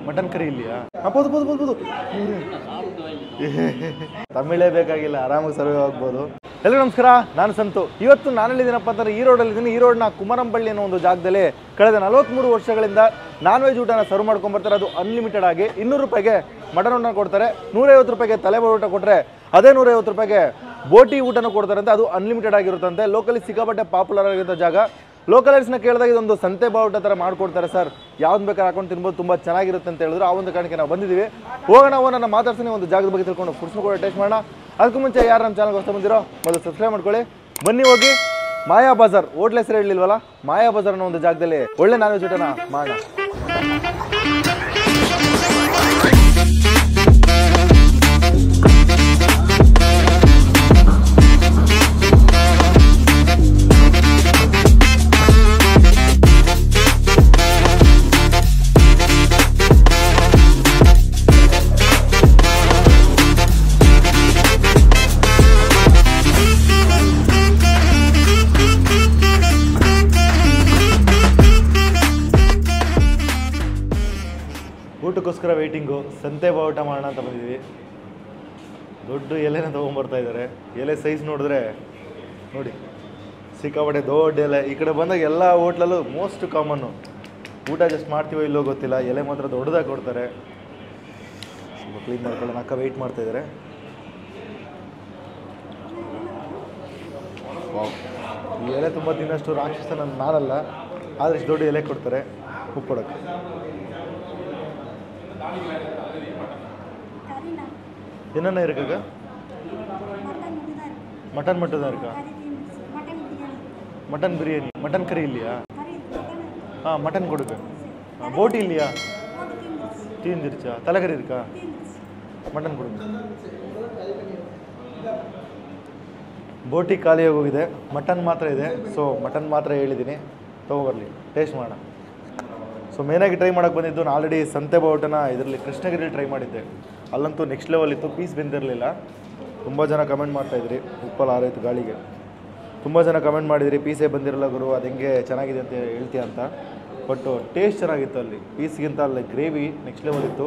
Mutton curry ಇಲ್ಲಿಯಾ? ಬೋದು ಬೋದು ಬೋದು ಬೋದು ತಮಿಳೇ ಬೇಕಾಗಿಲ್ಲ, ಆರಾಮಾಗಿ ಸರ್ವೆ ಆಗ್ಬೋದು. ಎಲ್ಲರಿಗೂ ನಮಸ್ಕಾರ, ನಾನು ಸಂತು. ಇವತ್ತು ನಾನೆಲ್ಲಿದ್ದೀನಪ್ಪ ಅಂತಂದರೆ ಈ ರೋಡಲ್ಲಿದ್ದೀನಿ. ಈ ರೋಡ್ನ ಕುಮಾರಂಪಳ್ಳಿ ಅನ್ನೋ ಒಂದು ಜಾಗದಲ್ಲಿ ಕಳೆದ 43 ವರ್ಷಗಳಿಂದ ನಾನ್ ವೆಜ್ ಊಟನ ಸರ್ವ್ ಮಾಡ್ಕೊಂಡ್ಬರ್ತಾರೆ. ಅದು ಅನ್ಲಿಮಿಟೆಡ್ ಆಗಿ 200 ರೂಪಾಯಿಗೆ ಮಟನ್ ಊಟ ಕೊಡ್ತಾರೆ, 150 ರೂಪಾಯಿಗೆ ತಲೆಬಾರು ಊಟ ಕೊಟ್ಟರೆ ಅದೇ 150 ರೂಪಾಯಿಗೆ ಬೋಟಿ ಊಟನೂ ಕೊಡ್ತಾರಂತೆ. ಅದು ಅನ್ಲಿಮಿಟೆಡ್ ಆಗಿರುತ್ತಂತೆ. ಲೋಕಲಿ ಸಿಕ್ಕಾಪಟ್ಟೆ ಪಾಪ್ಯುಲರ್ ಆಗಿರೋ ಜಾಗ. ಲೋಕಲೈಸ್ನ ಕೇಳಿದಾಗ ಇದೊಂದು ಸಂತೆ ಬಾವುಟ ಥರ ಮಾಡ್ಕೊಡ್ತಾರೆ ಸರ್, ಯಾವ್ದು ಬೇಕಾದ್ರೆ ಹಾಕೊಂಡು ತಿನ್ಬೋದು, ತುಂಬ ಚೆನ್ನಾಗಿರುತ್ತೆ ಅಂತ ಹೇಳಿದ್ರು. ಆ ಒಂದು ಕಾರಣಕ್ಕೆ ನಾವು ಬಂದಿದ್ದೀವಿ. ಹೋಗೋಣ ನನ್ನ ಮಾತಾಡ್ತೀನಿ, ಒಂದು ಜಾಗದ ಬಗ್ಗೆ ತಿಳ್ಕೊಂಡು ಫುಡ್ಸ್ನ ಕೂಡ ಟೇಸ್ಟ್ ಮಾಡೋಣ. ಅದಕ್ಕೂ ಮುಂಚೆ ಯಾರು ನಮ್ಮ ಚಾನಲ್ಗೆ ಹೊಸ ಬಂದಿರೋ ಮೊದಲು ಸಬ್ಸ್ಕ್ರೈಬ್ ಮಾಡ್ಕೊಳ್ಳಿ. ಬನ್ನಿ ಹೋಗಿ ಮಾಯಾ ಬಜಾರ್, ಹೋಟ್ಲ್ ಹೆಸರು ಹೇಳಲಿಲ್ವಲ್ಲ, ಮಾಯಾ ಬಜಾರ್ ಅನ್ನೋ ಒಂದು ಜಾಗದಲ್ಲಿ ಒಳ್ಳೆ ನಾನ್ ವೆಜ್ ಊಟನ ಮಾಡೋಣ. ಊಟಕ್ಕೋಸ್ಕರ ವೆಯ್ಟಿಂಗು. ಸಂತೆ ಬಾವುಟ ಮಾಡೋಣ ಅಂತ ಬಂದಿದ್ದೀವಿ. ದೊಡ್ಡ ಎಲೆನ ತೊಗೊಂಬರ್ತಾ ಇದ್ದಾರೆ. ಎಲೆ ಸೈಜ್ ನೋಡಿದ್ರೆ ನೋಡಿ, ಸಿಕ್ಕಾಪಟ್ಟೆ ದೊಡ್ಡ ಎಲೆ. ಈ ಕಡೆ ಬಂದಾಗ ಎಲ್ಲ ಹೋಟ್ಲಲ್ಲೂ ಮೋಸ್ಟ್ ಕಾಮನ್ನು ಊಟ ಜಸ್ಟ್ ಮಾಡ್ತೀವೋ ಇಲ್ಲೋ ಗೊತ್ತಿಲ್ಲ, ಎಲೆ ಮಾತ್ರ ದೊಡ್ಡದಾಗಿ ಕೊಡ್ತಾರೆ. ಸ್ವಲ್ಪ ಕ್ಲೀನ್ ಮಾಡ್ಕೊಳ್ಳೋಣ. ಅಕ್ಕ ವೆಯ್ಟ್ ಮಾಡ್ತಾಯಿದ್ದಾರೆ. ಈ ಎಲೆ ತುಂಬ ತಿನ್ನಷ್ಟು ರಾಕ್ಷಸ ನಾನಲ್ಲ, ಆದರೆ ಇಷ್ಟು ದೊಡ್ಡ ಎಲೆ ಕೊಡ್ತಾರೆ ಉಪ್ಪು ಕೊಡೋಕ್ಕೆ. என்னென்ன இருக்குங்க? மட்டன் மட்டும் தான் இருக்கா? மட்டன் பிரியாணி, மட்டன் கறி இல்லையா? மட்டன் கொடுங்க. போட்டி இல்லையா? தீந்துருச்சா? தலைக்கறி இருக்கா? ಮಟನ್ ಕೊಡುங்க. ಬೋಟಿ ಖಾಲಿಯಾಗಿ ಹೋಗಿದೆ, ಮಟನ್ ಮಾತ್ರ ಇದೆ. ಸೊ ಮಟನ್ ಮಾತ್ರ ಹೇಳಿದ್ದೀನಿ, ತೊಗೊಬರಲಿ, ಟೇಸ್ಟ್ ಮಾಡೋಣ. ಸೊ ಮೇನಾಗಿ ಟ್ರೈ ಮಾಡೋಕ್ಕೆ ಬಂದಿದ್ದು, ನಾನು ಆಲ್ರೆಡಿ ಸಂತೆ ಬಾವುಟನ ಇದರಲ್ಲಿ ಕೃಷ್ಣಗಿರಿಯಲ್ಲಿ ಟ್ರೈ ಮಾಡಿದ್ದೆ. ಅಲ್ಲಂತೂ ನೆಕ್ಸ್ಟ್ ಲೆವೆಲ್ ಇತ್ತು, ಪೀಸ್ ಬೆಂದಿರಲಿಲ್ಲ. ತುಂಬ ಜನ ಕಮೆಂಟ್ ಮಾಡ್ತಾಯಿದ್ರಿ, ಉಪ್ಪಲ್ಲಿ ಆರೈತು ಗಾಳಿಗೆ. ತುಂಬ ಜನ ಕಮೆಂಟ್ ಮಾಡಿದ್ರಿ, ಪೀಸೇ ಬಂದಿರಲ್ಲ ಗುರು, ಅದು ಹೆಂಗೆ ಚೆನ್ನಾಗಿದೆ ಅಂತ ಹೇಳ್ತೀಯ ಅಂತ. ಬಟ್ ಟೇಸ್ಟ್ ಚೆನ್ನಾಗಿತ್ತು ಅಲ್ಲಿ, ಪೀಸ್ಗಿಂತ ಅಲ್ಲಿ ಗ್ರೇವಿ ನೆಕ್ಸ್ಟ್ ಲೆವೆಲ್ ಇತ್ತು.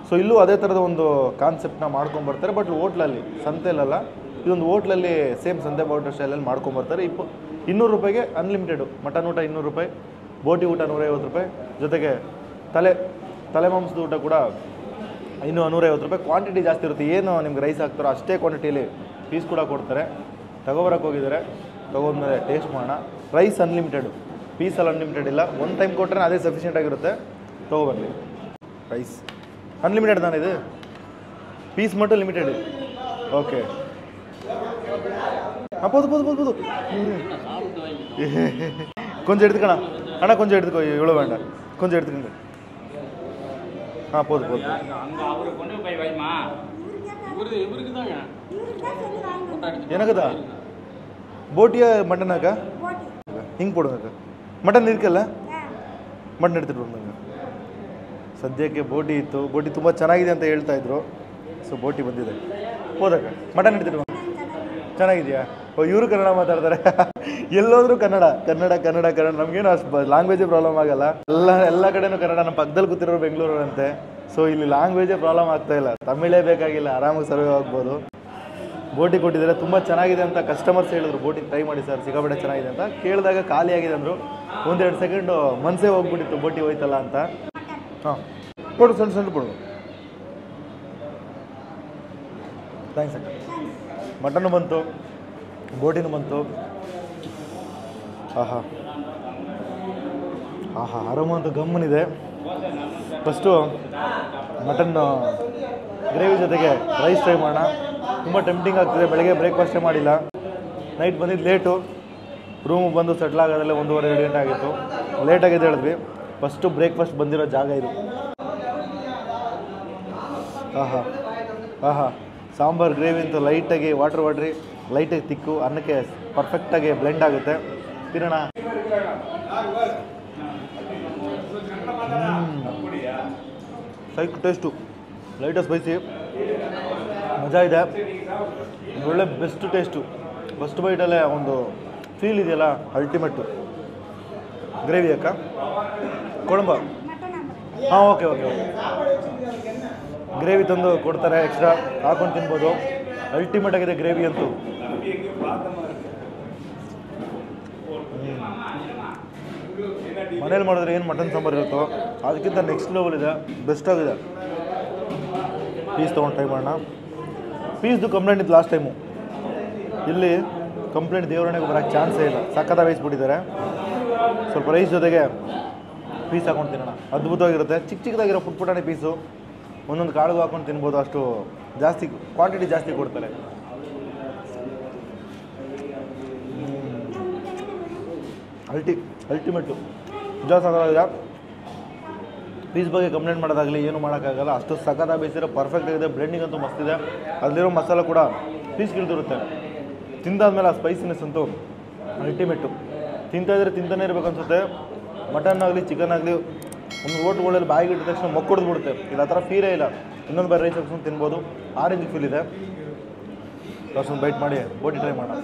ಸೊ ಇಲ್ಲೂ ಅದೇ ಥರದ ಒಂದು ಕಾನ್ಸೆಪ್ಟನ್ನ ಮಾಡ್ಕೊಂಬರ್ತಾರೆ. ಬಟ್ ಹೋಟ್ಲಲ್ಲಿ, ಸಂತೆಯಲ್ಲ, ಇದೊಂದು ಹೋಟ್ಲಲ್ಲಿ ಸೇಮ್ ಸಂತೆ ಬಾವುಟ ಸ್ಟೈಲಲ್ಲಿ ಮಾಡ್ಕೊಂಬರ್ತಾರೆ. 200 ರೂಪಾಯಿಗೆ ಅನ್ಲಿಮಿಟೆಡು ಮಟನ್ ಊಟ, 200 ರೂಪಾಯಿ ಬೋಟಿ ಊಟ 150 ರೂಪಾಯಿ, ಜೊತೆಗೆ ತಲೆ ಮಾಂಸದ ಊಟ ಕೂಡ ಇನ್ನೂ 150 ರೂಪಾಯಿ. ಕ್ವಾಂಟಿಟಿ ಜಾಸ್ತಿ ಇರುತ್ತೆ. ಏನು ನಿಮ್ಗೆ ರೈಸ್ ಹಾಕ್ತಾರೋ ಅಷ್ಟೇ ಕ್ವಾಂಟಿಟಿಯಲ್ಲಿ ಪೀಸ್ ಕೂಡ ಕೊಡ್ತಾರೆ. ತಗೊಬರಕ್ಕೆ ಹೋಗಿದ್ದಾರೆ, ತೊಗೊಂಡ್ಮೇಲೆ ಟೇಸ್ಟ್ ಮಾಡೋಣ. ರೈಸ್ ಅನ್ಲಿಮಿಟೆಡು, ಪೀಸಲ್ಲಿ ಅನ್ಲಿಮಿಟೆಡ್ ಇಲ್ಲ. ಒಂದು ಟೈಮ್ ಕೊಟ್ಟರೆ ಅದೇ ಸಫಿಷಿಯೆಂಟ್ ಆಗಿರುತ್ತೆ. ತೊಗೊಬರಲಿ. ರೈಸ್ ಅನ್ಲಿಮಿಟೆಡ್ ತಾನೇ ಇದು, ಪೀಸ್ ಮಟ್ಟು ಲಿಮಿಟೆಡ್. ಓಕೆ, ಬೋದು ಬೋದು ಬೋದು ಬೋದು கொஞ்சம் எடுத்துக்கண்ணா. அண்ணா கொஞ்சம் எடுத்துக்கோ, இவ்வளோ வேண்டாம், கொஞ்சம் எடுத்துக்கோங்க. போதும் போதும். எனக்கு தான் போட்டியா மட்டனாக்கா? ಹಿಂಗೆ போடுங்கக்கா. ಮಟನ್ ಇರ್ಕಲ್ಲ, ಮಟನ್ எடுத்துகிட்டு ಬಂದಂಗ. ಸದ್ಯಕ್ಕೆ ಬೋಟಿ ಇತ್ತು, ಬೋಟಿ ತುಂಬ ಚೆನ್ನಾಗಿದೆ ಅಂತ ಹೇಳ್ತಾ ಇದ್ರು. ಸೊ ಬೋಟಿ ಬಂದಿದೆ. ಹೋದಕ್ಕ ಮಟನ್ எடுத்துகிட்டு ಬಂದ. ಚೆನ್ನಾಗಿದೆಯಾ? ಇವರು ಕನ್ನಡ ಮಾತಾಡ್ತಾರೆ. ಎಲ್ಲೋದ್ರೂ ಕನ್ನಡ ಕನ್ನಡ ಕನ್ನಡ ಕನ್ನಡ. ನಮಗೇನು ಅಷ್ಟು ಲ್ಯಾಂಗ್ವೇಜೇ ಪ್ರಾಬ್ಲಮ್ ಆಗಲ್ಲ. ಎಲ್ಲ ಕಡೆನೂ ಕನ್ನಡ. ನಮ್ಮ ಪಕ್ಕದಲ್ಲಿ ಕೂತಿರೋರು ಬೆಂಗಳೂರಂತೆ. ಸೊ ಇಲ್ಲಿ ಲ್ಯಾಂಗ್ವೇಜೇ ಪ್ರಾಬ್ಲಮ್ ಆಗ್ತಾ ಇಲ್ಲ, ತಮಿಳೇ ಬೇಕಾಗಿಲ್ಲ, ಆರಾಮಾಗಿ ಸರ್ವೆ ಆಗ್ಬೋದು. ಬೋಟಿ ಕೊಟ್ಟಿದ್ದಾರೆ, ತುಂಬ ಚೆನ್ನಾಗಿದೆ ಅಂತ ಕಸ್ಟಮರ್ಸ್ ಹೇಳಿದ್ರು. ಬೋಟಿ ಟ್ರೈ ಮಾಡಿ ಸರ್, ಸಿಕ್ಕಾಪಟ್ಟೆ ಚೆನ್ನಾಗಿದೆ ಅಂತ. ಕೇಳಿದಾಗ ಖಾಲಿ ಆಗಿದೆ ಅಂದರು. 1-2 ಸೆಕೆಂಡು ಮನಸ್ಸೇ ಹೋಗ್ಬಿಟ್ಟಿತ್ತು, ಬೋಟಿ ಹೋಯ್ತಲ್ಲ ಅಂತ. ಕೊಡು, ಸಣ್ಣ ಸಣ್ಣ ಕೊಡು. ಥ್ಯಾಂಕ್ಸ್ ಅಕ್ಕ. ಮಟನ್ನು ಬಂತು, ಬೋಟಿನೂ ಬಂತು. ಆಹಾ ಆಹಾ, ಆರಾಮ ಅಂತ ಗಮ್ಮನಿದೆ. ಫಸ್ಟು ಮಟನ್ ಗ್ರೇವಿ ಜೊತೆಗೆ ರೈಸ್ ಟ್ರೈ ಮಾಡೋಣ. ತುಂಬ ಟೆಂಪ್ಟಿಂಗ್ ಆಗ್ತಿದೆ. ಬೆಳಗ್ಗೆ ಬ್ರೇಕ್ಫಾಸ್ಟೇ ಮಾಡಿಲ್ಲ, ನೈಟ್ ಬಂದಿದ್ದು ಲೇಟು. ರೂಮಿಗೆ ಬಂದು ಸೆಟ್ಲ್ ಆಗೋದಲ್ಲೇ 1:30-2 ಗಂಟೆ ಆಗಿತ್ತು. ಲೇಟಾಗಿದೆ ಹೇಳಿದ್ವಿ. ಫಸ್ಟು ಬ್ರೇಕ್ಫಾಸ್ಟ್ ಬಂದಿರೋ ಜಾಗ ಇದು. ಆಹಾ ಆಹಾ, ಸಾಂಬಾರು ಗ್ರೇವಿ ಅಂತೂ ಲೈಟಾಗಿ ವಾಟ್ರಿ ಲೈಟಾಗಿ ತಿಕ್ಕು, ಅನ್ನಕ್ಕೆ ಪರ್ಫೆಕ್ಟಾಗಿ ಬ್ಲೆಂಡ್ ಆಗುತ್ತೆ. ತಿನ್ನೋಣ. ಸೈಕ್ ಟೇಸ್ಟು, ಲೈಟಾಗಿ ಸ್ಪೈಸಿ, ಮಜಾ ಇದೆ. ಒಳ್ಳೆ ಬೆಸ್ಟ್ ಟೇಸ್ಟು. ಫಸ್ಟ್ ಬೈಟಲ್ಲೇ ಒಂದು ಫೀಲ್ ಇದೆಯಲ್ಲ, ಅಲ್ಟಿಮೇಟು. ಗ್ರೇವಿ ಅಕ್ಕ, ಕೊಳಂಬ ಹಾಂ ಓಕೆ ಓಕೆ ಓಕೆ ಗ್ರೇವಿ ತಂದು ಕೊಡ್ತಾರೆ, ಎಕ್ಸ್ಟ್ರಾ ಹಾಕೊಂಡು ತಿನ್ಬೋದು. ಅಲ್ಟಿಮೇಟ್ ಆಗಿದೆ ಗ್ರೇವಿ ಅಂತೂ. ಮನೇಲಿ ಮಾಡಿದ್ರೆ ಏನು ಮಟನ್ ಸಾಂಬಾರು ಇರುತ್ತೋ ಅದಕ್ಕಿಂತ ನೆಕ್ಸ್ಟ್ ಲೆವೆಲ್ ಇದೆ, ಬೆಸ್ಟ್ ಆಗಿದೆ. ಪೀಸ್ ತೊಗೊಂಡು ಟ್ರೈ ಮಾಡೋಣ. ಪೀಸ್ದು ಕಂಪ್ಲೇಂಟ್ ಇತ್ತು ಲಾಸ್ಟ್ ಟೈಮು, ಇಲ್ಲಿ ಕಂಪ್ಲೇಂಟ್ ದೇವರಣೆಗೆ ಬರೋಕ್ಕೆ ಚಾನ್ಸೇ ಇಲ್ಲ. ಸಕ್ಕತ್ತಾಗಿ ಬೇಯಿಸ್ಬಿಟ್ಟಿದ್ದಾರೆ. ಸ್ವಲ್ಪ ರೈಸ್ ಜೊತೆಗೆ ಪೀಸ್ ಹಾಕೊಂಡು ತಿನ್ನೋಣ, ಅದ್ಭುತವಾಗಿರುತ್ತೆ. ಚಿಕ್ಕ ಚಿಕ್ಕದಾಗಿರೋ ಪುಟ್ಪುಟಾಣಿ ಪೀಸು, ಒಂದೊಂದು ಕಾಳಿಗೂ ಹಾಕೊಂಡು ತಿನ್ಬೋದು. ಅಷ್ಟು ಜಾಸ್ತಿ ಕ್ವಾಂಟಿಟಿ ಜಾಸ್ತಿ ಕೊಡ್ತಾರೆ. ಅಲ್ಟಿಮೇಟು ಜಾಸ್ತಿ ಆಗೋದಿಲ್ಲ. ಪೀಸ್ ಬಗ್ಗೆ ಕಂಪ್ಲೇಂಟ್ ಮಾಡೋದಾಗಲಿ ಏನು ಮಾಡೋಕ್ಕಾಗಲ್ಲ. ಅಷ್ಟು ಸಖತ್ತಾಗಿ ಬೇಯಿಸಿರೋ ಪರ್ಫೆಕ್ಟ್ ಆಗಿದೆ. ಬ್ಲೆಂಡಿಂಗ್ ಅಂತೂ ಮಸ್ತಿದೆ. ಅಲ್ಲಿರೋ ಮಸಾಲ ಕೂಡ ಪೀಸ್ಗಿಳಿದಿರುತ್ತೆ. ತಿಂದಾದ್ಮೇಲೆ ಆ ಸ್ಪೈಸಿನೆಸ್ ಅಂತೂ ಅಲ್ಟಿಮೇಟು. ತಿಂತಾಯಿದ್ರೆ ತಿಂತಾನೆ ಇರಬೇಕು ಅನಿಸುತ್ತೆ. ಮಟನ್ ಆಗಲಿ ಚಿಕನ್ ಆಗಲಿ ಒಂದು ಹೋಟ್ಲುಗಳಲ್ಲಿ ಬಾಯಿಗೆ ಇಟ್ಟ ತಕ್ಷಣ ಮೊಕ್ಕೊಡ್ದು ಬಿಡುತ್ತೆ. ಇಲ್ಲ ಆ ಥರ ಫೀಲೇ ಇಲ್ಲ. ಇನ್ನೊಂದು ಬಾರಿ ರೈಸ್ ಹಾಕ್ಸ್ಕೊಂಡು ತಿನ್ಬೋದು. ಆರೆಂಜ್ ಫೀಲ್ ಇದೆ. ಒಂದು ಬೈಟ್ ಮಾಡಿ ಬೋಟಿ ಟ್ರೈ ಮಾಡೋಣ.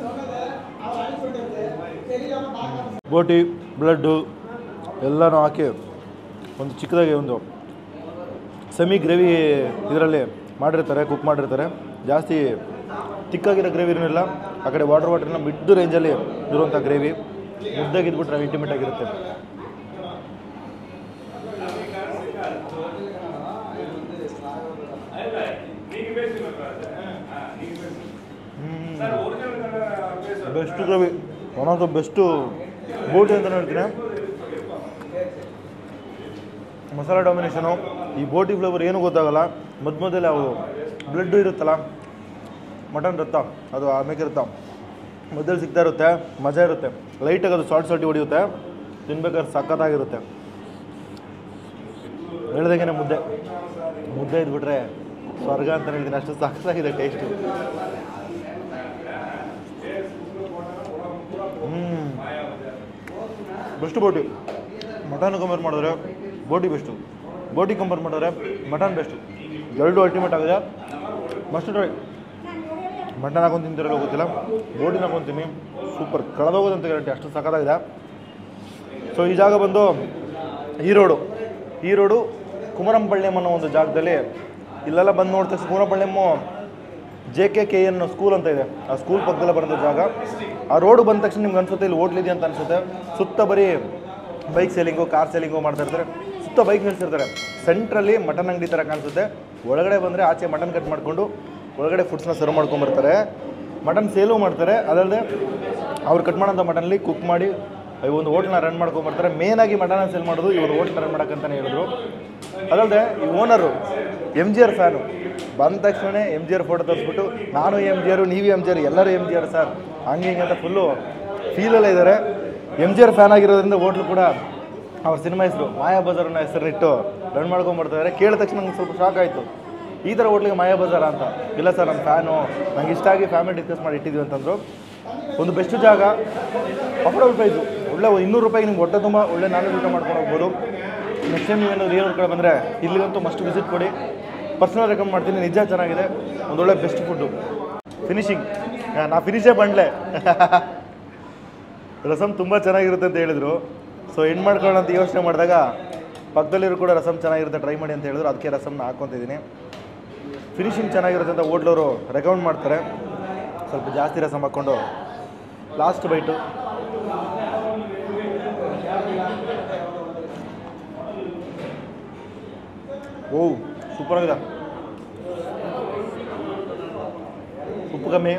ಬೋಟಿ ಬ್ಲಡ್ಡು ಎಲ್ಲನೂ ಹಾಕಿ ಒಂದು ಚಿಕ್ಕದಾಗಿ ಒಂದು ಸೆಮಿ ಗ್ರೇವಿ ಇದರಲ್ಲಿ ಮಾಡಿರ್ತಾರೆ, ಕುಕ್ ಮಾಡಿರ್ತಾರೆ. ಜಾಸ್ತಿ ತಿಕ್ಕಾಗಿರೋ ಗ್ರೇವಿ ಇರೋಲ್ಲ. ಆ ಕಡೆ ವಾಟರ್ನ ಮಿಡ್ ರೇಂಜಲ್ಲಿ ಇರುವಂಥ ಗ್ರೇವಿ ಮುದ್ದಾಗಿದ್ಬಿಟ್ರೆ ಇಂಟಿಮೇಟ್ ಆಗಿರುತ್ತೆ. Best gravy, one of the best ಬೋಟಿ ಅಂತಲೇ ಹೇಳ್ತೀನಿ. ಮಸಾಲ ಡಾಮಿನೇಷನು, ಈ ಬೋಟಿ ಫ್ಲೇವರ್ ಏನೂ ಗೊತ್ತಾಗಲ್ಲ. ಮಧ್ಯದಲ್ಲಿ ಅವು ಬ್ಲಡ್ಡು ಇರುತ್ತಲ್ಲ, ಮಟನ್ ರಕ್ತ ಅದು ಆಮೇಕಿರುತ್ತ ಮಧ್ಯದಲ್ಲಿ ಸಿಗ್ತಾ ಇರುತ್ತೆ, ಮಜಾ ಇರುತ್ತೆ. ಲೈಟಾಗಿ ಅದು ಸಾಲ್ಟಿ ಹೊಡಿಯುತ್ತೆ. ತಿನ್ಬೇಕಾದ್ರೆ ಸಖತ್ತಾಗಿರುತ್ತೆ. ಹೇಳ್ದಂಗೆ ಮುದ್ದೆ ಇದ್ಬಿಟ್ರೆ ಸ್ವರ್ಗ ಅಂತ ಹೇಳ್ತೀನಿ. ಅಷ್ಟು ಸಖತ್ತಾಗಿದೆ ಟೇಸ್ಟು. ಬೆಸ್ಟು ಬೋಟಿ. ಮಟನ್ ಕಂಪೇರ್ ಮಾಡಿದ್ರೆ ಬೋಟಿ ಬೆಸ್ಟು, ಬೋಟಿ ಕಂಪೇರ್ ಮಾಡಿದ್ರೆ ಮಟನ್ ಬೆಸ್ಟು. ಎರಡು ಅಲ್ಟಿಮೇಟ್ ಆಗಿದೆ. Must try. ಮಟನ್ ಹಾಕೊಂಡು ತಿಂತಿರೋ ಗೊತ್ತಿಲ್ಲ, ಬೋಟಿನ ಹಾಕೊಂತೀನಿ. ಸೂಪರ್, ಕಳೆದೋಗೋದಂತ ಗ್ಯಾರಂಟಿ, ಅಷ್ಟು ಸಖತ್ತಾಗಿದೆ. ಸೊ ಈ ಜಾಗ ಬಂದು ಈ ರೋಡು ಕುಮರಂಪಳ್ಳಿಯಂ ಅನ್ನೋ ಒಂದು ಜಾಗದಲ್ಲಿ. ಇಲ್ಲೆಲ್ಲ ಬಂದು ನೋಡ್ತಾ ಕುಮರಂಪಳ್ಳಿಯಮ್ಮು JKKN ಸ್ಕೂಲ್ ಅಂತ ಇದೆ. ಆ ಸ್ಕೂಲ್ ಪಕ್ಕದಲ್ಲೇ ಬರೋದು ಜಾಗ. ಆ ರೋಡು ಬಂದ ತಕ್ಷಣ ನಿಮ್ಗೆ ಅನ್ಸುತ್ತೆ ಇಲ್ಲಿ ಹೋಟ್ಲಿದೆ ಅಂತ ಅನಿಸುತ್ತೆ. ಸುತ್ತ ಬರೀ ಬೈಕ್ ಸೇಲಿಂಗು, ಕಾರ್ ಸೇಲಿಂಗು ಮಾಡ್ತಾ ಇರ್ತಾರೆ. ಸುತ್ತ ಬೈಕ್ ನಿಲ್ಸಿರ್ತಾರೆ. ಸೆಂಟ್ರಲ್ಲಿ ಮಟನ್ ಅಂಗಡಿ ಥರ ಕಾಣಿಸುತ್ತೆ. ಒಳಗಡೆ ಬಂದರೆ ಆಚೆ ಮಟನ್ ಕಟ್ ಮಾಡಿಕೊಂಡು ಒಳಗಡೆ ಫುಡ್ಸ್ನ ಸರ್ವ್ ಮಾಡ್ಕೊಂಬರ್ತಾರೆ. ಮಟನ್ ಸೇಲು ಮಾಡ್ತಾರೆ. ಅದಲ್ಲದೆ ಅವ್ರು ಕಟ್ ಮಾಡೋಂಥ ಮಟನಲ್ಲಿ ಕುಕ್ ಮಾಡಿ ಈ ಒಂದು ಹೋಟ್ಲನ್ನ ರನ್ ಮಾಡ್ಕೊಂಬರ್ತಾರೆ. ಮೇನಾಗಿ ಮಟನ್ನ ಸೇಲ್ ಮಾಡೋದು ಈ ಒಂದು ಹೋಟ್ಲನ್ನ ರನ್ ಮಾಡೋಕ್ಕಂತಲೇ ಹೇಳಿದ್ರು. ಅದಲ್ಲದೆ ಈ ಓನರು MGR ಫ್ಯಾನು. ಬಂದ ತಕ್ಷಣ MGR ಫೋಟೋ ತೋರಿಸ್ಬಿಟ್ಟು ನಾನು MGR, ನೀವು MGR, ಎಲ್ಲರೂ MGR ಸರ್ ಹಂಗೆ ಹಿಂಗೆ ಅಂತ ಫುಲ್ಲು ಫೀಲಲ್ಲೇ ಇದ್ದಾರೆ. MGR ಫ್ಯಾನ್ ಆಗಿರೋದ್ರಿಂದ ಹೋಟ್ಲು ಕೂಡ ಅವ್ರ ಸಿನಿಮಾ ಹೆಸರು ಮಾಯಾ ಬಜಾರ್ ಅನ್ನೋ ಹೆಸರಿಟ್ಟು ರನ್ ಮಾಡ್ಕೊಂಬರ್ತಾರೆ. ಕೇಳಿದ ತಕ್ಷಣ ನಂಗೆ ಸ್ವಲ್ಪ ಶಾಕ್ ಆಯಿತು. ಈ ಥರ ಹೋಟ್ಲಿಗೆ ಮಾಯಾ ಬಜಾರ ಅಂತ. ಇಲ್ಲ ಸರ್ ನಮ್ಮ ಫ್ಯಾನು, ನಂಗೆ ಇಷ್ಟ ಆಗಿ ಫ್ಯಾಮಿಲಿ ಡಿಸ್ಕಸ್ ಮಾಡಿ ಇಟ್ಟಿದ್ವಿ ಅಂತಂದರು. ಒಂದು ಬೆಸ್ಟ್ ಜಾಗ, ಅಫೋರ್ಡಬಲ್ ಪ್ರೈಸು. ಒಳ್ಳೆ ₹200 ನಿಮ್ಗೆ ಹೊಟ್ಟೆ ತುಂಬ ಒಳ್ಳೆ ನಾನ್ ಊಟ ಮಾಡ್ಕೊಂಡು ಹೋಗ್ಬೋದು. ನೆಕ್ಸ್ಟ್ ಟೈಮ್ ನೀವೇನಾದ್ರು ಏನಾದ್ರು ಕಡೆ ಬಂದರೆ ಇಲ್ಲಿಗಂತೂ ಮಸ್ಟ್ ವಿಸಿಟ್ ಕೊಡಿ. ಪರ್ಸನಲ್ ರೆಕಮೆಂಡ್ ಮಾಡ್ತೀನಿ. ನಿಜ ಚೆನ್ನಾಗಿದೆ, ಒಂದೊಳ್ಳೆ ಬೆಸ್ಟ್ ಫುಡ್ಡು. ಫಿನಿಶಿಂಗ್ ನಾ ಫಿನಿಶೇ ಬಂಡ್ಲೆ. ರಸಮ್ ತುಂಬ ಚೆನ್ನಾಗಿರುತ್ತೆ ಅಂತ ಹೇಳಿದರು. ಸೊ ಎಂಡ್ ಮಾಡ್ಕೊಳ್ಳೋಣ ಅಂತ ಯೋಚನೆ ಮಾಡಿದಾಗ ಪಕ್ಕದಲ್ಲಿರೋ ಕೂಡ ರಸಮ್ ಚೆನ್ನಾಗಿರುತ್ತೆ, ಟ್ರೈ ಮಾಡಿ ಅಂತ ಹೇಳಿದ್ರು. ಅದಕ್ಕೆ ರಸಮ್ನ ಹಾಕ್ಕೊತಿದ್ದೀನಿ. ಫಿನಿಶಿಂಗ್ ಚೆನ್ನಾಗಿರುತ್ತೆ ಅಂತ ಹೋಟ್ಲವರು ರೆಕಮೆಂಡ್ ಮಾಡ್ತಾರೆ. ಸ್ವಲ್ಪ ಜಾಸ್ತಿ ರಸಮ್ ಹಾಕ್ಕೊಂಡು ಲಾಸ್ಟ್ ಬೈಟು. ಓ ಸೂಪರಾಗಿದೆ. ಉಪ್ಪು ಕಮ್ಮಿ,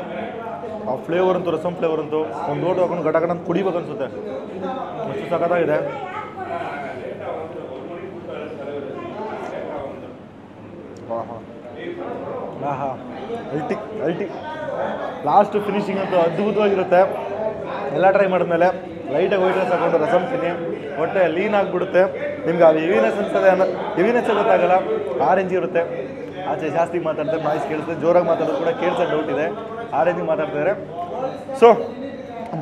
ಆ ಫ್ಲೇವರ್ ಅಂತೂ ರಸಮ್ ಫ್ಲೇವರ್ ಅಂತೂ ಒಂದು ಲೋಟ ಹಾಕೊಂಡು ಗಟ ಅಂತ ಕುಡಿಬೇಕು ಅನಿಸುತ್ತೆ. ಅಷ್ಟು ಸಖತ್ತಾಗಿದೆ. ಆಹಾ ಅಲ್ಟಿ ಲಾಸ್ಟ್ ಫಿನಿಶಿಂಗ್ ಅಂತೂ ಅದ್ಭುತವಾಗಿರುತ್ತೆ. ಎಲ್ಲ ಟ್ರೈ ಮಾಡಿದ್ಮೇಲೆ ಲೈಟಾಗಿ ವೈಟ್ ರೈಸ್ ಹಾಕೊಂಡು ರಸಮ್ ತಿನ್ನಿ, ಹೊಟ್ಟೆ ಲೀನ್ ಆಗಿಬಿಡುತ್ತೆ. ನಿಮ್ಗೆ ಅದು ಹೆವಿನೆಸ್ ಅನಿಸ್ತದೆ ಹೆವಿನೆಸ್ ಗೊತ್ತಾಗಲ್ಲ. ಆರೆಂಜ್ ಇರುತ್ತೆ. ಆಚೆ ಜಾಸ್ತಿ ಮಾತಾಡ್ತಾರೆ, ನಾಯ್ಸ್ ಕೇಳಿಸ್ತದೆ. ಜೋರಾಗಿ ಮಾತಾಡೋದು ಕೂಡ ಕೇಳಿಸೋ ಡೌಟ್ ಇದೆ. ಆರೆಂಜಿಗೆ ಮಾತಾಡ್ತಿದ್ದಾರೆ. ಸೊ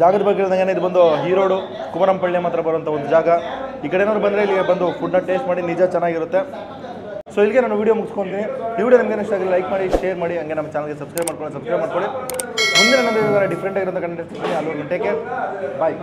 ಜಾಗದ ಬಗ್ಗೆ ಹೇಳಿದಂಗೆ ಇದು ಬಂದು ಈ ರೋಡು ಕುಮರಂಪಳ್ಳಿ ಮಾತ್ರ ಬರುವಂಥ ಒಂದು ಜಾಗ. ಈ ಕಡೆ ಏನಾದ್ರು ಬಂದರೆ ಇಲ್ಲಿಗೆ ಬಂದು ಫುಡ್ನ ಟೇಸ್ಟ್ ಮಾಡಿ, ನಿಜ ಚೆನ್ನಾಗಿರುತ್ತೆ. ಸೊ ಇಲ್ಲಿಗೆ ನಾನು ವೀಡಿಯೋ ಮುಗಿಸ್ಕೊತೀನಿ. ಈ ವಿಡಿಯೋ ನಿಮಗೆ ಇಷ್ಟ ಆಗಿಲ್ಲ ಲೈಕ್ ಮಾಡಿ, ಶೇರ್ ಮಾಡಿ, ಹಂಗೆ ನಮ್ಮ ಚಾನಲ್ಗೆ ಸಬ್ಸ್ಕ್ರೈಬ್ ಮಾಡ್ಕೊಳ್ಳಿ. ಮುಂದೆ ನನ್ನ ಡಿಫ್ರೆಂಟ್ ಆಗಿರೋಂಥ ಕಂಟೆಂಟ್ ಸಿಗ್ತೀನಿ. ಅಲ್ಲಿವರೆಗೂ ಟೇಕ್ ಕೇರ್, ಬಾಯ್.